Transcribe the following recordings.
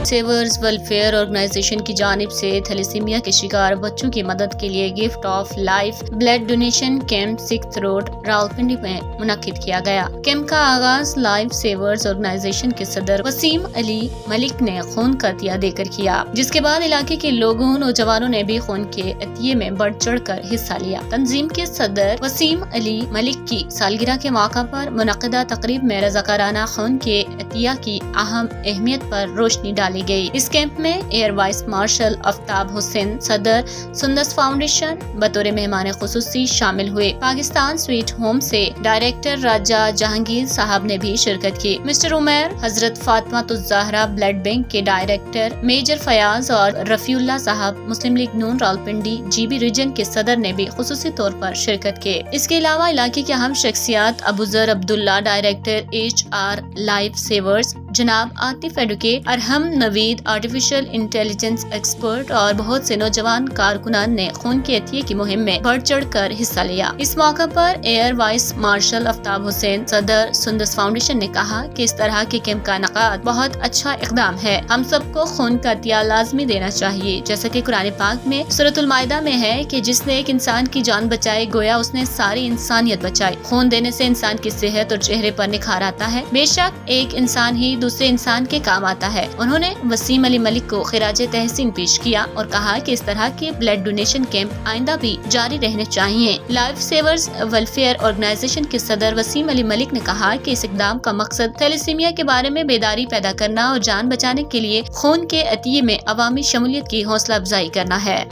सेवर्स welfare organisation की जानिब से थैलेसीमिया के शिकार बच्चों की मदद के लिए gift of life blood donation camp 6 road Rawalpindi में मुनक्किद किया गया। कैंप का आगाज लाइफ सेवर्स ऑर्गेनाइजेशन के सदर वसीम अली मलिक ने खून का अतिया देकर किया, जिसके बाद इलाके के लोगों नौजवानों ने भी खून के अतिये में बढ़ चढ़ कर हिस्सा लिया। तंजीम के सदर वसीम अली मलिक की सालगिरह के मौका पर मुनक्किदा तकरीब में रज़ाकाराना खून के अतिया की अहम अहमियत पर रोशनी डाली गई। इस कैंप में air vice marshal Aftab Hussain सदर सुंदस फाउंडेशन बतौर मेहमान खुसूसी शामिल हुए। पाकिस्तान स्वीट होम से डायरेक्टर राजा जहांगीर साहब ने भी शिरकत की। मिस्टर उमर हजरत फातिमा ज़हरा ब्लड बैंक के डायरेक्टर मेजर फयाज और रफीउल्लाह साहब मुस्लिम लीग नून रावलपिंडी जीबी रीजन के सदर ने भी खुसूसी तौर पर शिरकत की। इसके अलावा इलाके के अहम शख्सियात Abuzar Abdullah director HR life savers, जनाब Atif advocate, Arham Naveed artificial intelligence expert और बहुत से नौजवान कारकुनान ने खून के अतिये की मुहिम में बढ़ चढ़ कर हिस्सा लिया। इस मौका पर air vice marshal Aftab Hussain सदर सुंदस फाउंडेशन ने कहा कि इस तरह के कैंप का इनेकाद बहुत अच्छा इकदाम है। हम सबको खून का अतिया लाजमी देना चाहिए, जैसा कि कुरान पाक में सूरतुल माइदा में है कि जिसने एक इंसान की जान बचाई गोया उसने सारी इंसानियत बचाई। खून देने से इंसान की सेहत और चेहरे पर निखार आता है। बेशक एक इंसान ही दूसरे इंसान के काम आता है। उन्होंने वसीम अली मलिक को खिराजे तहसीन पेश किया और कहा कि इस तरह के ब्लड डोनेशन कैंप आइंदा भी जारी रहने चाहिए। लाइफ सेवर्स वेलफेयर ऑर्गेनाइजेशन के सदर वसीम अली मलिक ने कहा कि इस इकदाम का मकसद थैलेसीमिया के बारे में बेदारी पैदा करना और जान बचाने के लिए खून के अतिये में अवामी शमूलियत की हौसला अफजाई करना है।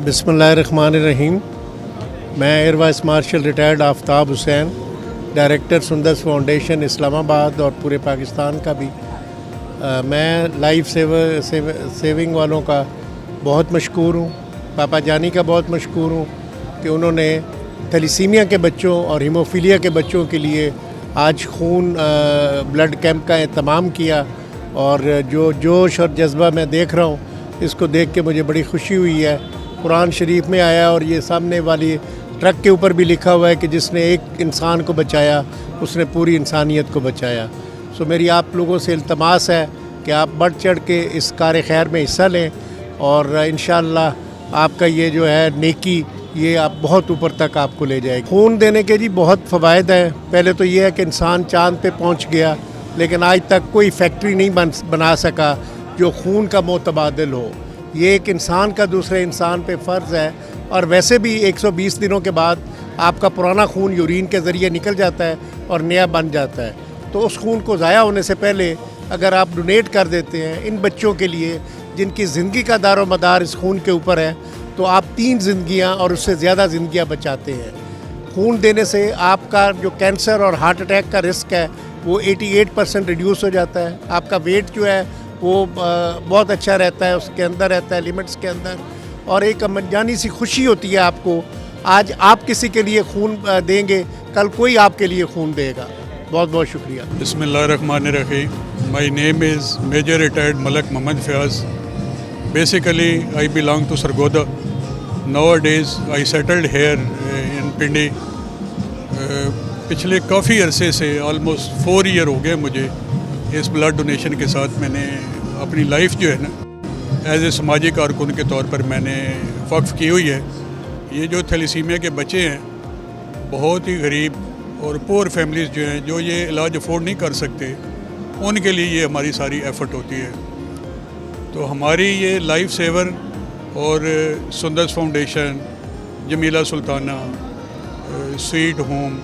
बिस्मिल्लाहिर्रहमानिर्रहीम। मैं air vice marshal retired Aftab Hussain, director Sundas foundation Islamabad और पूरे पाकिस्तान का भी। मैं लाइफ सेविंग वालों का बहुत मशकूर हूँ, पापा जानी का बहुत मशकूर हूँ कि उन्होंने थैलेसीमिया के बच्चों और हीमोफीलिया के बच्चों के लिए आज खून ब्लड कैंप का एहतमाम किया। और जो जोश और जज्बा मैं देख रहा हूँ, इसको देख के मुझे बड़ी खुशी हुई है। कुरान शरीफ में आया और ये सामने वाली ट्रक के ऊपर भी लिखा हुआ है कि जिसने एक इंसान को बचाया उसने पूरी इंसानियत को बचाया। सो मेरी आप लोगों से इल्तमास है कि आप बढ़ चढ़ के इस कार खैर में हिस्सा लें और इंशाअल्लाह आपका ये जो है नेकी ये आप बहुत ऊपर तक आपको ले जाएगी। खून देने के जी बहुत फ़वाइद हैं। पहले तो ये है कि इंसान चाँद पे पहुंच गया, लेकिन आज तक कोई फैक्ट्री नहीं बना सका जो खून का मुतबादिल हो। ये एक इंसान का दूसरे इंसान पे फ़र्ज़ है। और वैसे भी 120 दिनों के बाद आपका पुराना खून यूरिन के ज़रिए निकल जाता है और नया बन जाता है। तो उस खून को ज़ाया होने से पहले अगर आप डोनेट कर देते हैं इन बच्चों के लिए जिनकी ज़िंदगी का दारो मदार इस खून के ऊपर है, तो आप 3 ज़िंदगियाँ और उससे ज़्यादा ज़िंदगियाँ बचाते हैं। खून देने से आपका जो कैंसर और हार्ट अटैक का रिस्क है वो 88% रिड्यूस हो जाता है। आपका वेट जो है वो बहुत अच्छा रहता है, उसके अंदर रहता है, लिमिट्स के अंदर। और एक अनजानी सी खुशी होती है आपको। आज आप किसी के लिए खून देंगे, कल कोई आपके लिए खून देगा। बहुत बहुत शुक्रिया। बिस्मिल्लाहिर्रहमानिर्रहीम। My name is major retired Malak Mohammad Fayyaz. Basically I belong to Sargodha. Nowadays I settled here in Pindi. पिछले काफ़ी अरसे से ऑलमोस्ट 4 ईयर हो गए मुझे इस ब्लड डोनेशन के साथ। मैंने अपनी लाइफ जो है ना एज ए समाजी कारकुन के तौर पर मैंने वक्फ़ की हुई है। ये जो थैलेसीमिया के बच्चे हैं, बहुत ही गरीब और पुअर फैमिलीज़ जो हैं, जो ये इलाज अफोर्ड नहीं कर सकते, उनके लिए ये हमारी सारी एफ़र्ट होती है। तो हमारी ये लाइफ सेवर और Sundas foundation, Jamila Sultana, sweet home,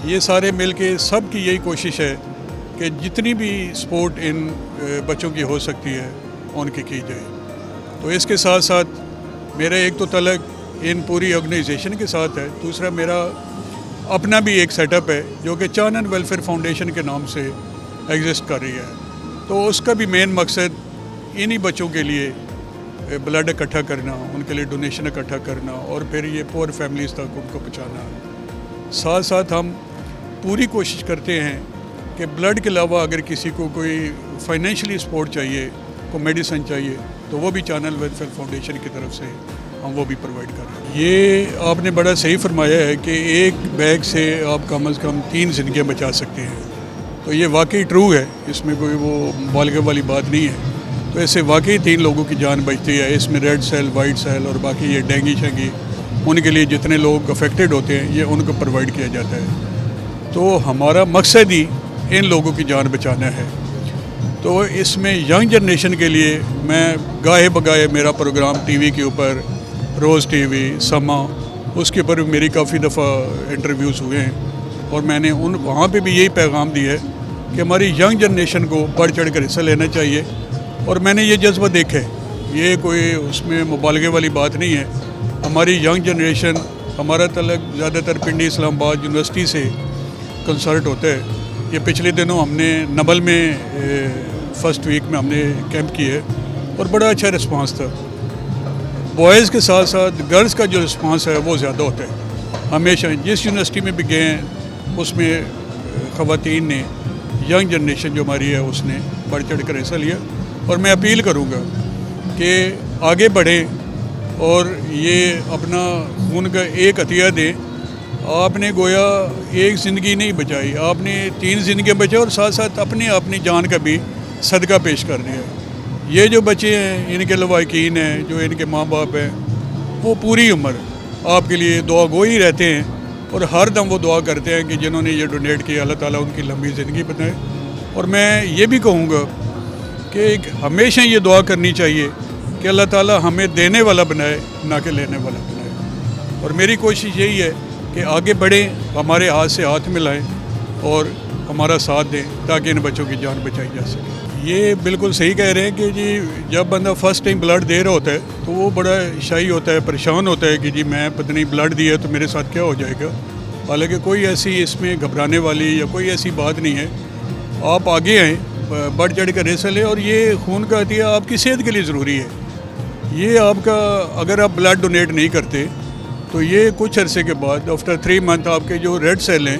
ये सारे मिल के सब की यही कोशिश है कि जितनी भी सपोर्ट इन बच्चों की हो सकती है उनकी की जाए। तो इसके साथ साथ मेरा एक तो तलक इन पूरी ऑर्गेनाइजेशन के साथ है, दूसरा मेरा अपना भी एक सेटअप है जो कि चानन वेलफेयर फाउंडेशन के नाम से एग्जिस्ट कर रही है। तो उसका भी मेन मकसद इन्हीं बच्चों के लिए ब्लड इकट्ठा करना, उनके लिए डोनेशन इकट्ठा करना और फिर ये पुअर फैमिलीज़ तक उनको पहुँचाना। साथ साथ हम पूरी कोशिश करते हैं कि ब्लड के अलावा अगर किसी को कोई फाइनेंशियली सपोर्ट चाहिए, को मेडिसिन चाहिए, तो वो भी चानन वेलफेयर फाउंडेशन की तरफ से हम वो भी प्रोवाइड कर रहे हैं। ये आपने बड़ा सही फरमाया है कि एक बैग से आप कम से कम 3 ज़िंदगियाँ बचा सकते हैं। तो ये वाकई ट्रू है, इसमें कोई वो मुबालगे वाली बात नहीं है। तो ऐसे वाकई 3 लोगों की जान बचती है। इसमें रेड सेल, वाइट सेल और बाकी ये डेंगू शेंगी, उनके लिए जितने लोग अफेक्टेड होते हैं ये उनको प्रोवाइड किया जाता है। तो हमारा मकसद ही इन लोगों की जान बचाना है। तो इसमें यंग जनरेशन के लिए मैं गाहे बगाहे मेरा प्रोग्राम टीवी के ऊपर, रोज़ टीवी, समा, उसके ऊपर मेरी काफ़ी दफ़ा इंटरव्यूज़ हुए हैं और मैंने वहाँ पे भी यही पैगाम दिया है कि हमारी यंग जनरेशन को बढ़ चढ़ कर हिस्सा लेना चाहिए। और मैंने ये जज्बा देखा है, ये कोई उसमें मुबालगे वाली बात नहीं है। हमारी यंग जनरेशन, हमारा तलक ज़्यादातर पिंडी इस्लामाबाद यूनिवर्सिटी से कंसल्ट होता है। ये पिछले दिनों हमने नबल में फ़र्स्ट वीक में हमने कैंप किया है और बड़ा अच्छा रिस्पांस था। बॉयज़ के साथ साथ गर्ल्स का जो रिस्पांस है वो ज़्यादा होता है। हमेशा जिस यूनिवर्सिटी में भी गए हैं उसमें ख़वातीन ने, यंग जनरेशन जो हमारी है उसने बढ़ चढ़ कर हिस्सा लिया। और मैं अपील करूँगा कि आगे बढ़ें और ये अपना खून का एक अतिया दें। आपने गोया एक ज़िंदगी नहीं बचाई, आपने 3 ज़िंदगियाँ बचाई और साथ साथ अपनी जान का भी सदका पेश कर दिया। ये जो बच्चे हैं, इनके लवाकिन हैं, जो इनके माँ बाप हैं, वो पूरी उम्र आपके लिए दुआ गो ही रहते हैं और हर दम वो दुआ करते हैं कि जिन्होंने ये डोनेट किया अल्लाह ताला उनकी लंबी ज़िंदगी बनाए। और मैं ये भी कहूँगा कि हमेशा ये दुआ करनी चाहिए कि अल्लाह ताला हमें देने वाला बनाए, ना कि लेने वाला बनाए। और मेरी कोशिश यही है कि आगे बढ़ें, हमारे हाथ से हाथ मिलाएं और हमारा साथ दें ताकि इन बच्चों की जान बचाई जा सके। ये बिल्कुल सही कह रहे हैं कि जी जब बंदा फ़र्स्ट टाइम ब्लड दे रहा होता है तो वो बड़ा शाही होता है, परेशान होता है कि जी मैं पता नहीं ब्लड दिया तो मेरे साथ क्या हो जाएगा। हालांकि कोई ऐसी इसमें घबराने वाली या कोई ऐसी बात नहीं है। आप आगे आएँ, बढ़ चढ़ कर हिस्सा लें और ये खून का अतिया आपकी सेहत के लिए ज़रूरी है। ये आपका, अगर आप ब्लड डोनेट नहीं करते तो ये कुछ अरसे के बाद आफ्टर 3 मंथ आपके जो रेड सेल हैं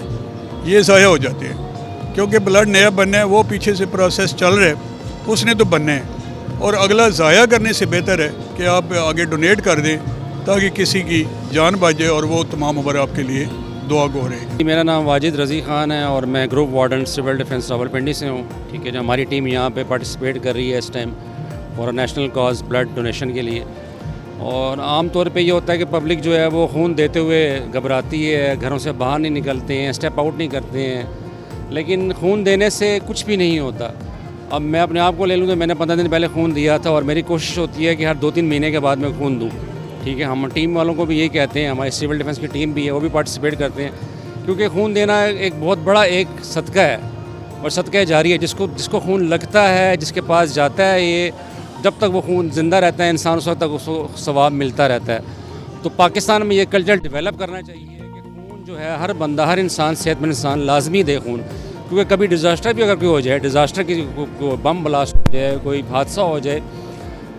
ये ज़ाया हो जाते हैं, क्योंकि ब्लड नया बनना है, वो पीछे से प्रोसेस चल रहा है, उसने तो बनना है। और अगला ज़ाया करने से बेहतर है कि आप आगे डोनेट कर दें ताकि किसी की जान बच जाए और वो तमाम उम्र आपके लिए दुआ गो रहे। मेरा नाम वाजिद रज़ी ख़ान है और मैं group warden civil defence Rawalpindi से हूँ। ठीक है, जो हमारी टीम यहाँ पे पार्टिसिपेट कर रही है इस टाइम और नेशनल कॉज ब्लड डोनेशन के लिए। और आम तौर पे ये होता है कि पब्लिक जो है वो खून देते हुए घबराती है, घरों से बाहर नहीं निकलते हैं, स्टेप आउट नहीं करते हैं, लेकिन खून देने से कुछ भी नहीं होता। अब मैं अपने आप को ले लूँ तो मैंने 15 दिन पहले खून दिया था और मेरी कोशिश होती है कि हर 2-3 महीने के बाद मैं खून दूँ। ठीक है, हम टीम वालों को भी यही कहते हैं, हमारी सिविल डिफेंस की टीम भी है, वो भी पार्टिसिपेट करते हैं, क्योंकि खून देना एक बहुत बड़ा एक सदका है और सदका जारी है। जिसको खून लगता है, जिसके पास जाता है, ये जब तक वो खून ज़िंदा रहता है इंसान, उस वक्त तक उसको सवाब मिलता रहता है। तो पाकिस्तान में ये कल्चर डेवलप करना चाहिए कि खून जो है हर बंदा, हर इंसान, सेहतमंद इंसान लाजमी दे खून। क्योंकि कभी डिज़ास्टर भी अगर कोई हो जाए, डिज़ास्टर की बम ब्लास्ट हो जाए, कोई हादसा हो जाए,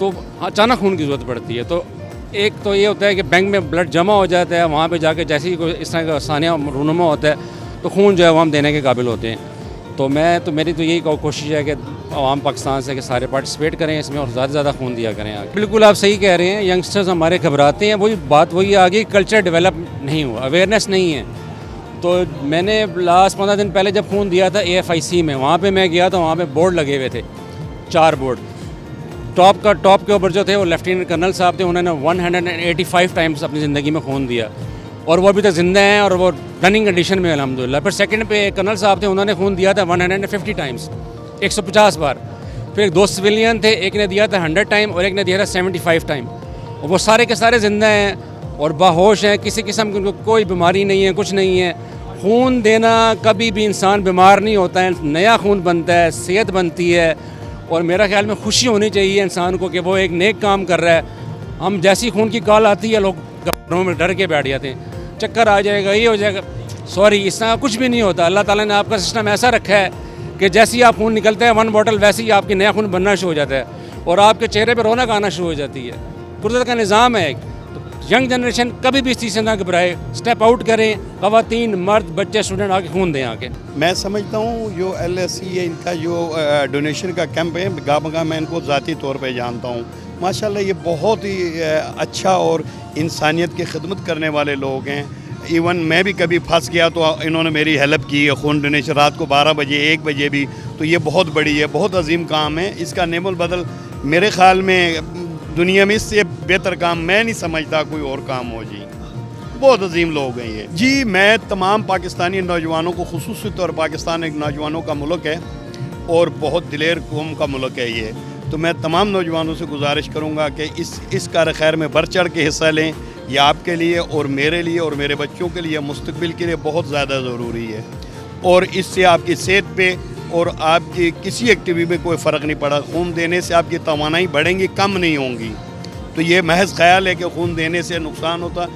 तो अचानक खून की ज़रूरत पड़ती है। तो एक तो ये होता है कि बैंक में ब्लड जमा हो जाता है, वहाँ पे जाके जैसे ही कोई इस तरह का सानिया रूनुमा होता है तो खून जो है वो हम देने के काबिल होते हैं। तो मेरी तो यही कोशिश है कि आवाम पाकिस्तान से कि सारे पार्टिसिपेट करें इसमें और ज़्यादा से ज़्यादा खून दिया करें आगे। बिल्कुल आप सही कह रहे हैं, यंगस्टर्स हमारे घबराते हैं, वही बात वही आगे, कल्चर डेवलप नहीं हुआ, अवेयरनेस नहीं है। तो मैंने लास्ट 15 दिन पहले जब खून दिया था AFIC में, वहाँ पे मैं गया तो वहाँ पे बोर्ड लगे हुए थे, 4 बोर्ड। टॉप के ऊपर जो थे वो लेफ्टिनेंट कर्नल साहब थे, उन्होंने 185 टाइम्स अपनी ज़िंदगी में खून दिया और वो अभी तक ज़िंदा हैं और वो रनिंग कंडीशन में अल्हम्दुलिल्लाह। फिर सेकंड पे कर्नल साहब थे, उन्होंने खून दिया था 150 टाइम्स, 150 बार। फिर 2 सिविलियन थे, एक ने दिया था 100 टाइम और एक ने दिया था 75 टाइम, और वो सारे के सारे ज़िंदा हैं और बाहोश हैं, किसी किस्म की उनको कोई बीमारी नहीं है, कुछ नहीं है। खून देना, कभी भी इंसान बीमार नहीं होता है, नया खून बनता है, सेहत बनती है और मेरा ख्याल में खुशी होनी चाहिए इंसान को कि वो एक नेक काम कर रहा है। हम जैसी खून की कॉल आती है लोग घरों में डर के बैठ जाते हैं, चक्कर आ जाएगा, ये हो जाएगा। सॉरी, इस तरह कुछ भी नहीं होता। अल्लाह ताला ने आपका सिस्टम ऐसा रखा है कि जैसे ही आप खून निकलता है 1 बॉटल, वैसे ही आपकी नया खून बनना शुरू हो जाता है और आपके चेहरे पर रौनक आना शुरू हो जाती है। कुदरत का निज़ाम है। तो यंग जनरेशन कभी भी इस चीज़ से ना घबराए, स्टेप आउट करें, ख़वातीन, मर्द, बच्चे, स्टूडेंट आके खून दें आके। मैं समझता हूँ जो LSE है, इनका जो डोनेशन का कैंप है, गाह मैं इनको ज़ाती तौर पे जानता हूँ। माशाल्लाह ये बहुत ही अच्छा और इंसानियत की खिदमत करने वाले लोग हैं। इवन मैं भी कभी फंस गया तो इन्होंने मेरी हेल्प की है, खून डोनेशन रात को 12 बजे 1 बजे भी। तो ये बहुत बड़ी है, बहुत अजीम काम है। इसका नेमुल बदल मेरे ख़्याल में दुनिया में इससे बेहतर काम मैं नहीं समझता कोई और काम हो जी। बहुत अजीम लोग हैं ये जी। मैं तमाम पाकिस्तानी नौजवानों को, खुसूसी तौर पर पाकिस्तान एक नौजवानों का मुल्क है और बहुत दिलेर कौम का मुल्क है ये। तो मैं तमाम नौजवानों से गुजारिश करूँगा कि इस कार खैर में बढ़ चढ़ के हिस्सा लें। ये आपके लिए और मेरे लिए और मेरे बच्चों के लिए, मुस्तकबिल के लिए बहुत ज़्यादा ज़रूरी है। और इससे आपकी सेहत पे और आपकी किसी एक्टिविटी में कोई फ़र्क नहीं पड़ा। खून देने से आपकी तवानाई बढ़ेंगी, कम नहीं होंगी। तो ये महज ख्याल है कि खून देने से नुकसान होता,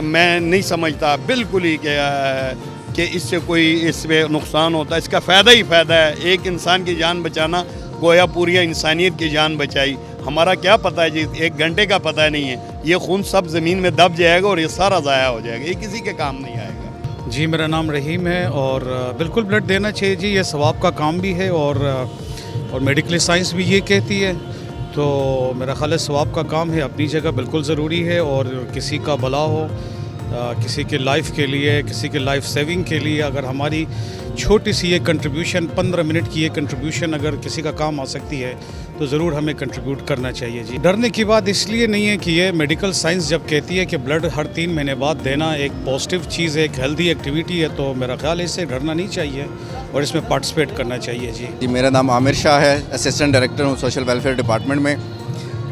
मैं नहीं समझता बिल्कुल ही कि इससे कोई इसमें नुकसान होता। इसका फ़ायदा ही फ़ायदा है। एक इंसान की जान बचाना गोया पूरी इंसानियत की जान बचाई। हमारा क्या पता है जी, 1 घंटे का पता नहीं है। ये खून सब ज़मीन में दब जाएगा और ये सारा ज़ाया हो जाएगा, ये किसी के काम नहीं आएगा। जी, मेरा नाम रहीम है और बिल्कुल ब्लड देना चाहिए जी। ये सवाब का काम भी है और मेडिकल साइंस भी ये कहती है। तो मेरा ख्याल है सवाब का काम है, अपनी जगह बिल्कुल ज़रूरी है। और किसी का भला हो, किसी के लाइफ के लिए, किसी के लाइफ सेविंग के लिए अगर हमारी छोटी सी ये कंट्रीब्यूशन, 15 मिनट की ये कंट्रीब्यूशन अगर किसी का काम आ सकती है तो ज़रूर हमें कंट्रीब्यूट करना चाहिए जी। डरने की बात इसलिए नहीं है कि ये मेडिकल साइंस जब कहती है कि ब्लड हर 3 महीने बाद देना एक पॉजिटिव चीज़ है, एक हेल्दी एक्टिविटी है, तो मेरा ख्याल है इससे डरना नहीं चाहिए और इसमें पार्टिसिपेट करना चाहिए जी। जी, मेरा नाम आमिर शाह है, असिस्टेंट डायरेक्टर हूँ सोशल वेलफेयर डिपार्टमेंट में।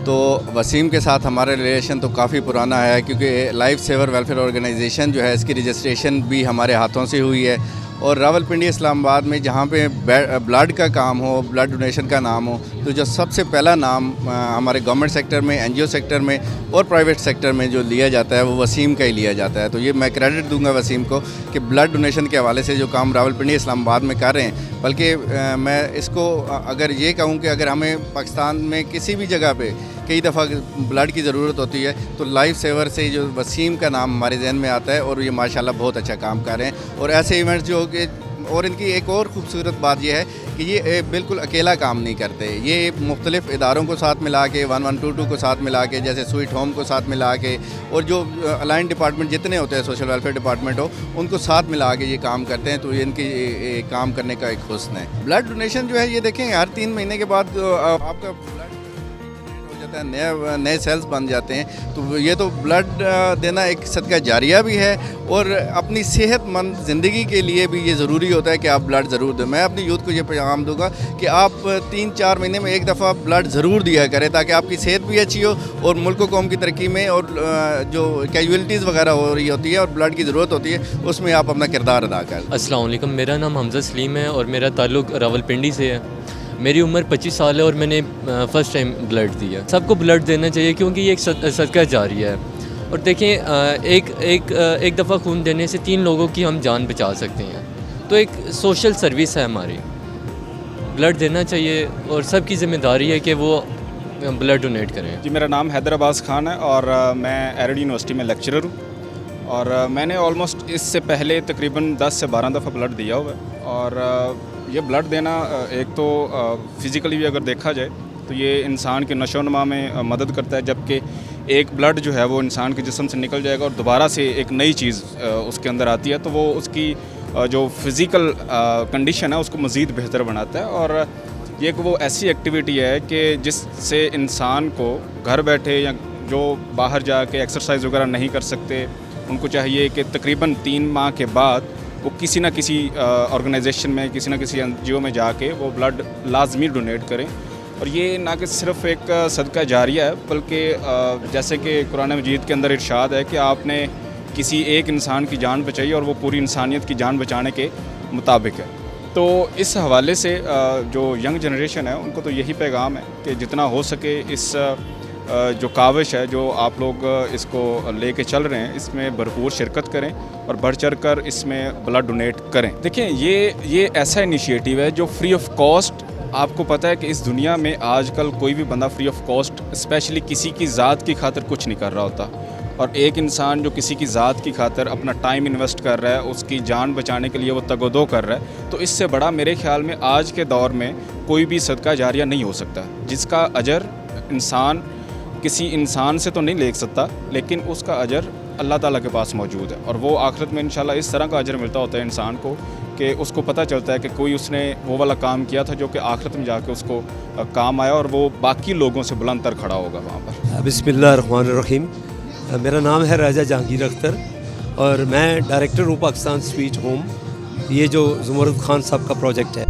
तो वसीम के साथ हमारा रिलेशन तो काफ़ी पुराना है, क्योंकि लाइफ सेवर वेलफेयर ऑर्गेनाइजेशन जो है इसकी रजिस्ट्रेशन भी हमारे हाथों से हुई है। और रावलपिंडी इस्लामाबाद में जहाँ पे ब्लड का काम हो, ब्लड डोनेशन का नाम हो, तो जो सबसे पहला नाम हमारे गवर्नमेंट सेक्टर में, एनजीओ सेक्टर में और प्राइवेट सेक्टर में जो लिया जाता है वो वसीम का ही लिया जाता है। तो ये मैं क्रेडिट दूंगा वसीम को कि ब्लड डोनेशन के हवाले से जो काम रावलपिंडी इस्लामाबाद में कर रहे हैं। बल्कि मैं इसको अगर ये कहूँ कि अगर हमें पाकिस्तान में किसी भी जगह पे कई दफ़ा ब्लड की ज़रूरत होती है तो लाइफ सेवर से जो वसीम का नाम हमारे जहन में आता है और ये माशाल्लाह बहुत अच्छा काम कर रहे हैं। और ऐसे इवेंट्स जो कि, और इनकी एक और ख़ूबसूरत बात यह है कि ये बिल्कुल अकेला काम नहीं करते। ये मुख्तलिफ़ इदारों को साथ मिला के, 1122 को साथ मिला के, जैसे स्वीट होम को साथ मिला के, और जो अलाइन डिपार्टमेंट जितने होते हैं, सोशल वेलफेयर डिपार्टमेंट हो, उनको साथ मिला के ये काम करते हैं। तो इनकी काम करने का एक हुस्न है। ब्लड डोनेशन जो है ये देखें, हर 3 महीने के बाद आपका ब्लड जाता है, नए सेल्स बन जाते हैं। तो ये तो ब्लड देना एक सदका जारिया भी है और अपनी सेहतमंद ज़िंदगी के लिए भी ये ज़रूरी होता है कि आप ब्लड ज़रूर दें। मैं अपनी यूथ को ये पैगाम दूंगा कि आप 3-4 महीने में एक दफ़ा ब्लड ज़रूर दिया करें, ताकि आपकी सेहत भी अच्छी हो और मुल्क व कौम की तरक्की में और जो कैजुअलिटीज़ वगैरह हो रही होती है और ब्लड की ज़रूरत होती है उसमें आप अपना किरदार अदा करें। अस्सलाम वालेकुम, मेरा नाम हमज़ा सलीम है और मेरा ताल्लुक़ रावलपिंडी से है। मेरी उम्र 25 साल है और मैंने फ़र्स्ट टाइम ब्लड दिया। सबको ब्लड देना चाहिए क्योंकि ये एक सदका जारिया है। और देखें, एक दफ़ा खून देने से 3 लोगों की हम जान बचा सकते हैं। तो एक सोशल सर्विस है हमारी, ब्लड देना चाहिए और सब की ज़िम्मेदारी है कि वो ब्लड डोनेट करें। जी, मेरा नाम हैदर अब्बास खान है और मैं एरड यूनिवर्सिटी में लेक्चरर हूँ और मैंने ऑलमोस्ट इससे पहले तकरीबन 10 से 12 दफ़ा ब्लड दिया हुआ है। और ये ब्लड देना एक तो फ़िज़िकली भी अगर देखा जाए तो ये इंसान के नशोनुमा में मदद करता है, जबकि एक ब्लड जो है वो इंसान के जिस्म से निकल जाएगा और दोबारा से एक नई चीज़ उसके अंदर आती है, तो वो उसकी जो फ़िज़िकल कंडीशन है उसको मज़ीद बेहतर बनाता है। और ये एक वो ऐसी एक्टिविटी है कि जिससे इंसान को घर बैठे या जो बाहर जाके एक्सरसाइज वगैरह नहीं कर सकते, उनको चाहिए कि तकरीबन 3 माह के बाद वो किसी न किसी ऑर्गेनाइजेशन में, किसी न किसी एनजीओ में जाके वो ब्लड लाजमी डोनेट करें। और ये ना कि सिर्फ एक सदका जारिया है, बल्कि जैसे कि कुरान मजीद के अंदर इरशाद है कि आपने किसी एक इंसान की जान बचाई और वो पूरी इंसानियत की जान बचाने के मुताबिक है। तो इस हवाले से जो यंग जनरेशन है उनको तो यही पैगाम है कि जितना हो सके इस जो काविश है, जो आप लोग इसको लेके चल रहे हैं, इसमें भरपूर शिरकत करें और बढ़ चढ़ कर इसमें ब्लड डोनेट करें। देखें, ये ऐसा इनिशिएटिव है जो फ्री ऑफ कॉस्ट, आपको पता है कि इस दुनिया में आजकल कोई भी बंदा फ्री ऑफ कॉस्ट स्पेशली किसी की ज़ात की खातिर कुछ नहीं कर रहा होता। और एक इंसान जो किसी की ज़ात की खातिर अपना टाइम इन्वेस्ट कर रहा है, उसकी जान बचाने के लिए वो तगोदो कर रहा है, तो इससे बड़ा मेरे ख्याल में आज के दौर में कोई भी सदका जारिया नहीं हो सकता, जिसका अजर इंसान किसी इंसान से तो नहीं ले सकता, लेकिन उसका अजर अल्लाह ताला के पास मौजूद है, और वो आखिरत में इंशाल्लाह इस तरह का अजर मिलता होता है इंसान को कि उसको पता चलता है कि कोई उसने वो वाला काम किया था जो कि आखिरत में जाके उसको काम आया, और वो बाकी लोगों से बुलंद तर खड़ा होगा वहाँ पर। बिस्मिल्लाहिर्रहमानिर्रहीम। मेरा नाम है राजा जहांगीर अख्तर और मैं डायरेक्टर हूँ पाकिस्तान स्वीट होम। ये जो ज़ुमरुद खान साहब का प्रोजेक्ट है,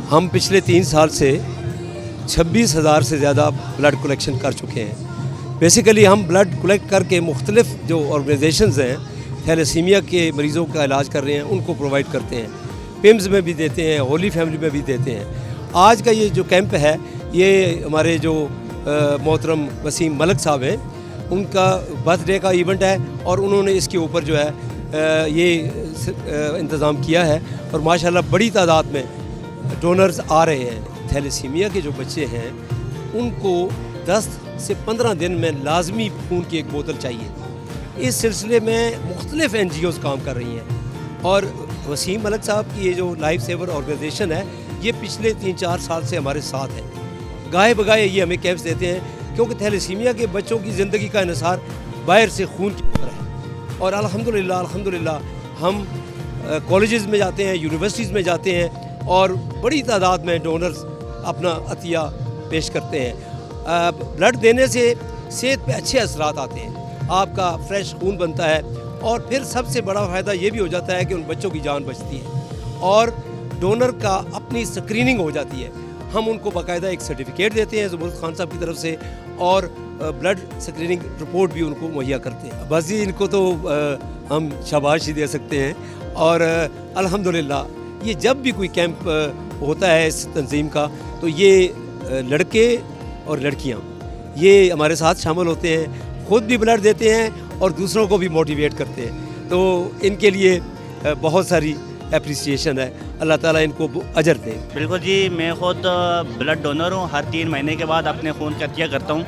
हम पिछले 3 साल से 26,000 से ज़्यादा ब्लड कलेक्शन कर चुके हैं। बेसिकली हम ब्लड कलेक्ट करके मुख्तलिफ जो ऑर्गेनाइजेशंस हैं थैलेसीमिया के मरीज़ों का इलाज कर रहे हैं उनको प्रोवाइड करते हैं, पिम्स में भी देते हैं, होली फैमिली में भी देते हैं। आज का ये जो कैंप है ये हमारे जो मोहतरम वसीम मलिक साहब हैं, उनका बर्थडे का इवेंट है और उन्होंने इसके ऊपर जो है ये इंतज़ाम किया है और माशाल्लाह बड़ी तादाद में डोनर्स आ रहे हैं। थैलेसीमिया के जो बच्चे हैं उनको 10 से 15 दिन में लाजमी खून की एक बोतल चाहिए। इस सिलसिले में मुख्तलिफ NGOs काम कर रही हैं और वसीम मलिक साहब की ये जो लाइफ सेवर ऑर्गेनाइजेशन है ये पिछले 3-4 साल से हमारे साथ है। गाहे बगाहे ये हमें कैंप्स देते हैं क्योंकि थैलेसीमिया के बच्चों की ज़िंदगी का इन्हिसार बाहर से खून के ऊपर है। और अल्हम्दुलिल्लाह हम कॉलेजेस में जाते हैं, यूनिवर्सिटीज़ में जाते हैं और बड़ी तादाद में डोनर्स अपना अतिया पेश करते हैं। ब्लड देने से सेहत पे अच्छे असरात आते हैं, आपका फ्रेश खून बनता है और फिर सबसे बड़ा फ़ायदा ये भी हो जाता है कि उन बच्चों की जान बचती है और डोनर का अपनी स्क्रीनिंग हो जाती है। हम उनको बाकायदा एक सर्टिफिकेट देते हैं ज़ुमरुद खान साहब की तरफ से और ब्लड स्क्रीनिंग रिपोर्ट भी उनको मुहैया करते हैं। बस जी इनको तो हम शाबाशी दे सकते हैं और अल्हम्दुलिल्लाह ये जब भी कोई कैंप होता है इस तंजीम का तो ये लड़के और लड़कियाँ ये हमारे साथ शामिल होते हैं, ख़ुद भी ब्लड देते हैं और दूसरों को भी मोटिवेट करते हैं। तो इनके लिए बहुत सारी एप्रिसिएशन है, अल्लाह ताला इनको अजर दे। बिल्कुल जी, मैं ख़ुद ब्लड डोनर हूँ। हर 3 महीने के बाद अपने खून का अतिया करता हूँ।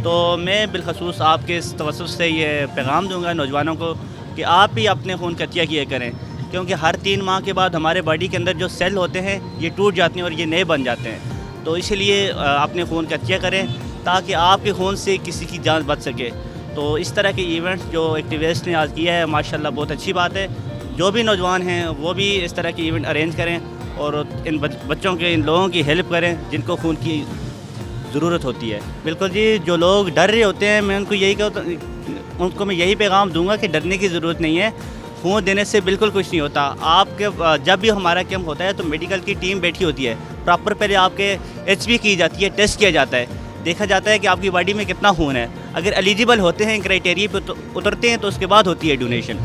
तो मैं बिलखसूस आपके इस तवज्जुह से ये पैगाम दूँगा नौजवानों को कि आप भी अपने खून का अतिया किया करें, क्योंकि हर 3 माह के बाद हमारे बॉडी के अंदर जो सेल होते हैं ये टूट जाते हैं और ये नए बन जाते हैं। तो इसलिए अपने खून का अतिया करें ताकि आपके खून से किसी की जान बच सके। तो इस तरह के इवेंट्स जो एक्टिविस्ट ने आज किया है माशाल्लाह बहुत अच्छी बात है। जो भी नौजवान हैं वो भी इस तरह के इवेंट अरेंज करें और इन बच्चों के, इन लोगों की हेल्प करें जिनको खून की ज़रूरत होती है। बिल्कुल जी, जो लोग डर रहे होते हैं मैं उनको मैं यही पैगाम दूंगा कि डरने की ज़रूरत नहीं है। खून देने से बिल्कुल कुछ नहीं होता। आपके जब भी हमारा कैंप होता है तो मेडिकल की टीम बैठी होती है, प्रॉपर पहले आपके HB की जाती है, टेस्ट किया जाता है, देखा जाता है कि आपकी बॉडी में कितना खून है। अगर एलिजिबल होते हैं, क्राइटेरिया पे उतरते हैं तो उसके बाद होती है डोनेशन।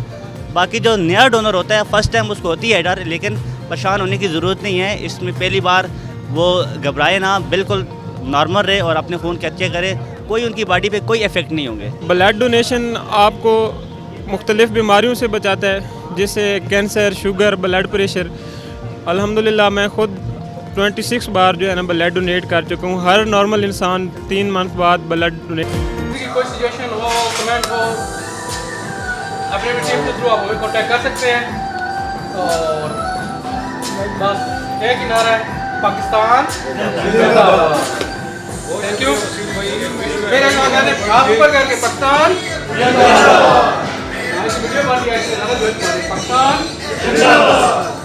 बाकी जो नया डोनर होता है फर्स्ट टाइम उसको होती है डर, लेकिन परेशान होने की ज़रूरत नहीं है। इसमें पहली बार वो घबराए ना, बिल्कुल नॉर्मल रहे और अपने खून के अतिया करे, कोई उनकी बॉडी पे कोई इफ़ेक्ट नहीं होंगे। ब्लड डोनेशन आपको मुख्तलिफ़ बीमारियों से बचाता है, जैसे कैंसर, शुगर, ब्लड प्रेशर। अल्हम्दुलिल्लाह मैं ख़ुद 26 बार जो है ना ब्लड डोनेट कर चुका हूँ। हर नॉर्मल इंसान 3 मंथ बाद ब्लड डोनेट। कोई सजेशन हो, कमेंट हो, अपने टीम के थ्रू आप हमें कॉन्टैक्ट कर सकते हैं। और बस एक ही नारा है, पाकिस्तान जिंदाबाद। Thank you. मेरा नाम है आप ऊपर करके पाकिस्तान जिंदाबाद। पाकिस्तान जिंदाबाद।